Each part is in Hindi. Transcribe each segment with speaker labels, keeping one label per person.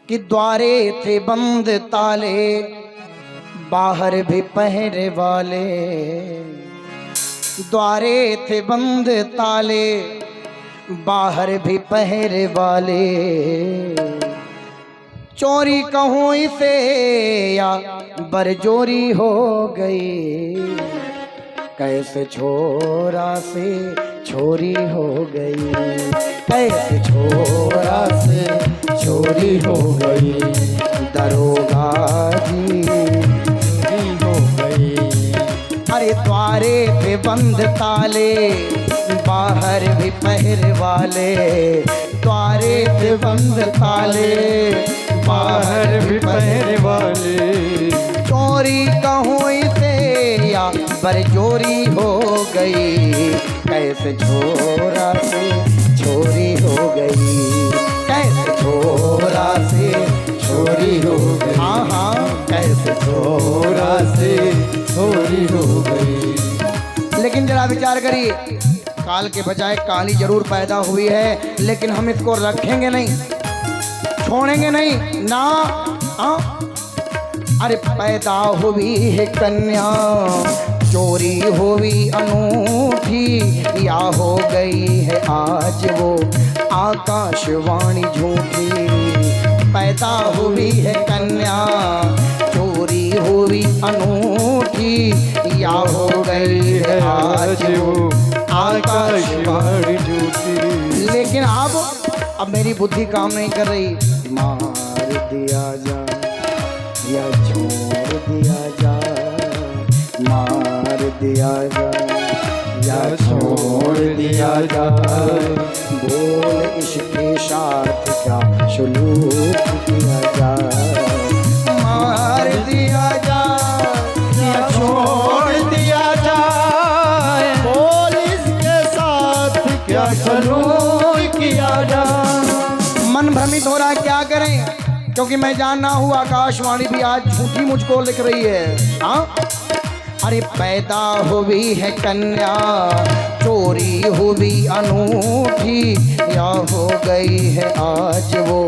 Speaker 1: कि द्वारे थे बंद ताले, बाहर भी पहरे वाले। द्वारे थे बंद ताले, बाहर भी पहरे वाले। चोरी कहूँ इसे या बरजोरी हो गई, कैसे छोरा से छोरी हो गई, कैसे छोरा से छोरी हो गई। दरोगा जी हो गई। अरे द्वारे पे बंद ताले, बाहर भी पहरे वाले। द्वारे पे बंद ताले, बाहर भी पहरे वाले। चोरी कहूँ इसे या बरजोरी हो गई, कैसे छोरा से छोरी हो गई, कैसे छोरा से छोरी हो गई। हाँ हाँ, कैसे छोरा से छोरी हो गई। लेकिन जरा विचार करिए, काल के बजाय काली जरूर पैदा हुई है, लेकिन हम इसको रखेंगे नहीं, छोड़ेंगे नहीं ना। अरे पैदा हुई है कन्या, चोरी हुई अनूठी, या हो गई है आज वो आकाशवाणी झूठी। पैदा हुई है कन्या, चोरी हुई अनूठी, या हो गई है आज वो आकाशवाणी झूठी। लेकिन अब मेरी बुद्धि काम नहीं कर रही। मार दिया जा या छोड़ दिया जा, मार दिया जा या छोड़ दिया जा। बोल इसके साथ क्या सलूक किया जा। मार दिया जा या छोड़ दिया जा, बोल इसके साथ क्या सलूक किया जा। मन भ्रमित हो रहा है, क्या करें? क्योंकि मैं जानना हूँ आकाशवाणी भी आज झूठी मुझको लिख रही है। हाँ, अरे पैदा हुई है कन्या, चोरी हुई अनूठी, या हो गई है आज वो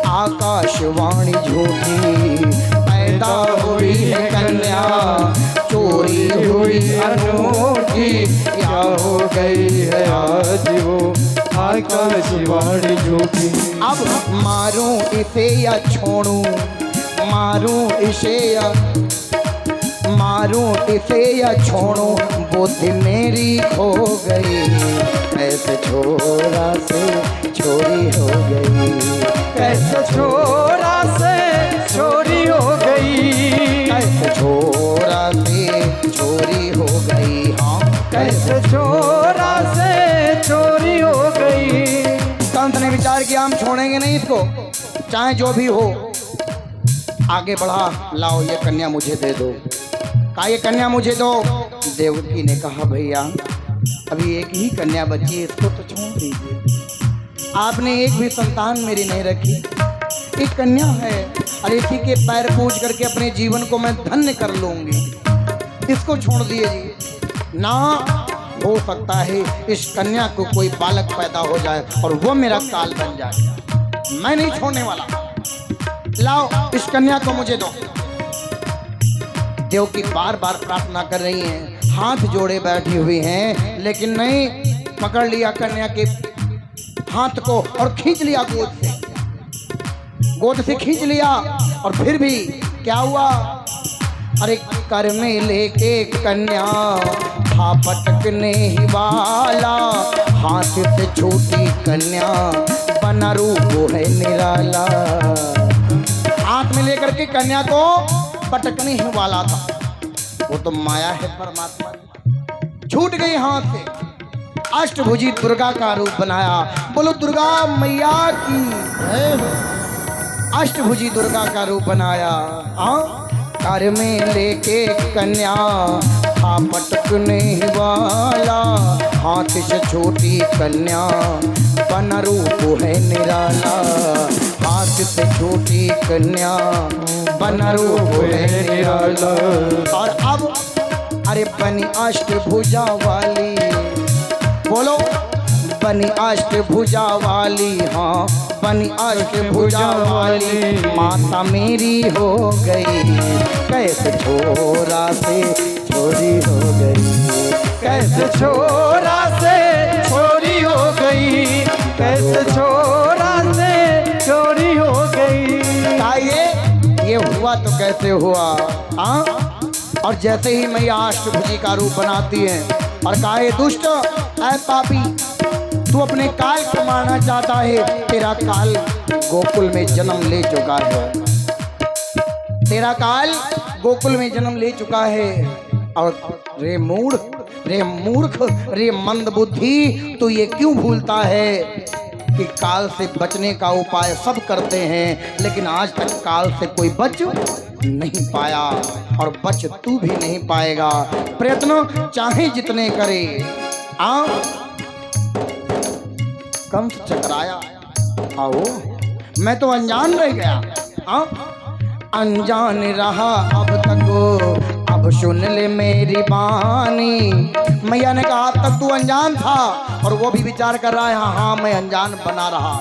Speaker 1: आकाशवाणी झूठी। पैदा हुई है कन्या, चोरी हुई अनूठी, या हो गई है आज वो आकाशवाणी झूठी। अब मारूं इसे या छोड़ूं, मारूं इसे या मारूं इसे या छोड़ूं, बुद्धि मेरी खो गई, कैसे छोरा से छोरी हो गई, कैसे छोरा से छोरी हो गई, कैसे छोरा से छोरी हो गई। हाँ, कैसे छोरा से चोरी हो गई। संत ने विचार किया, हम छोड़ेंगे नहीं इसको, चाहे जो भी हो। आगे बढ़ा, लाओ ये कन्या मुझे दे दो। कहा ये कन्या मुझे दो। देवकी ने कहा भैया अभी एक ही कन्या बची है, इसको तो छोड़ दीजिए। आपने एक भी संतान मेरी नहीं रखी, एक कन्या है, और इसी के पैर पूज करके अपने जीवन को मैं धन्य कर लूंगी, इसको छोड़ दीजिए ना। हो सकता है इस कन्या को कोई बालक पैदा हो जाए और वो मेरा काल बन जाए, मैं नहीं छोड़ने वाला। लाओ इस कन्या को मुझे दो। देवकी बार बार प्रार्थना कर रही हैं, हाथ जोड़े बैठी हुई हैं, लेकिन नहीं, पकड़ लिया कन्या के हाथ को और खींच लिया गोद से खींच लिया। और फिर भी क्या हुआ? अरे कर में लेके कन्या था पटकने ही वाला, हाथ से छोटी कन्या बना रूप है निराला। हाथ में लेकर के कन्या को पटकने ही वाला था, वो तो माया है परमात्मा, छूट गई हाथ से। अष्टभुजी दुर्गा का रूप बनाया, बोलो दुर्गा मैया की। अष्टभुजी दुर्गा का रूप बनाया। कर में लेके कन्या था पटकने ही वाला, हाथ से छोटी कन्या बना रूप है निराला। हाथ से छोटी कन्या बना रूप है निराला। और अब अरे बनी अष्टभुजा वाली, बोलो बनी अष्टभुजा वाली, हाँ बनी अष्टभुजा वाली माता मेरी हो गई। कैसे छोरा से छोरी हो गई,
Speaker 2: कैसे छोरा से चोरी हो गई, कैसे छोरा से चोरी हो गई।
Speaker 1: ये हुआ तो कैसे हुआ? हाँ, और जैसे ही मैया अष्टभुजी का रूप बनाती है और कहे दुष्ट ऐ पापी, तू अपने काल को मारना चाहता है, तेरा काल गोकुल में जन्म ले चुका है, तेरा काल गोकुल में जन्म ले चुका है। और रे मूढ़, रे मूर्ख, रे मंद बुद्धि, तू ये क्यों भूलता है कि काल से बचने का उपाय सब करते हैं, लेकिन आज तक काल से कोई बच नहीं पाया और बच तू भी नहीं पाएगा। प्रयत्न चाहे जितने करे। आओ कंस चकराया, आओ मैं तो अनजान रह गया। आओ अनजान रहा अब तक, अब सुन ले मेरी बानी। मैया ने कहा तब तू अनजान था, और वो भी विचार कर रहा है हाँ हाँ मैं अनजान बना रहा।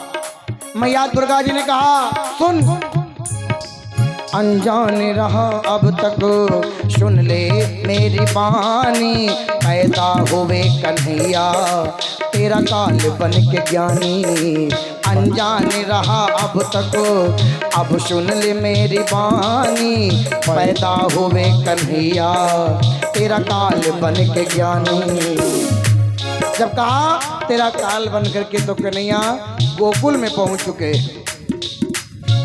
Speaker 1: मैया दुर्गा जी ने कहा सुन, अनजान रहा अब तक सुन ले मेरी बानी। पैदा हुए कन्हैया तेरा काल बन के ज्ञानी। अनजान रहा अब तक, अब सुन ले मेरी बानी। पैदा हुए कन्हैया तेरा काल बन के ज्ञानी। जब कहा तेरा काल बन करके, तो कन्हैया गोकुल में पहुंच चुके।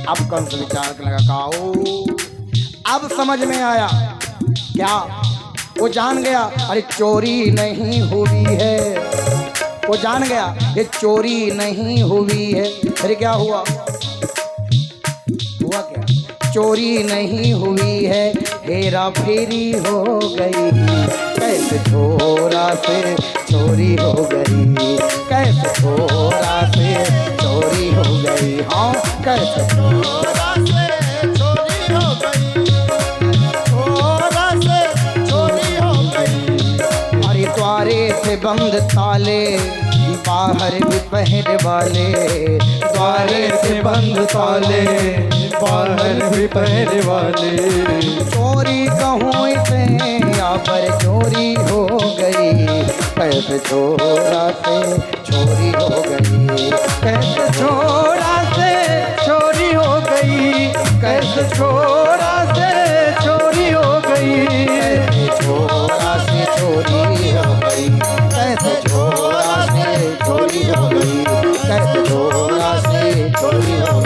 Speaker 1: अब कंस विचार लगा, कहा अब समझ में आया क्या? वो जान गया अरे चोरी नहीं हुई है, वो जान गया ये चोरी नहीं हुई है। अरे क्या हुआ? हुआ क्या? चोरी नहीं हुई है, हेरा फेरी हो गई। कैसे छोरा से चोरी हो गई, कैसे छोरा से चोरी हो गई। हाँ कैसे
Speaker 2: छोरा से चोरी हो गई, छोरा से चोरी हो गई।
Speaker 1: अरे द्वारे से बंद ताले, बाहर भी पहरे वाले।
Speaker 2: द्वारे से बंद ताले, बाहर भी पहरे वाले।
Speaker 1: चोरी कहूँ इसे यहाँ पर चोरी हो गई। कैसे छोरा से चोरी हो गई,
Speaker 2: कैसे छोरा से चोरी हो गई, कैसे छोरा से चोरी हो गई।
Speaker 1: कैसे छोरा से चोरी हो गई, कैसे छोरा से चोरी हो गई, कैसे छोरा से चोरी हो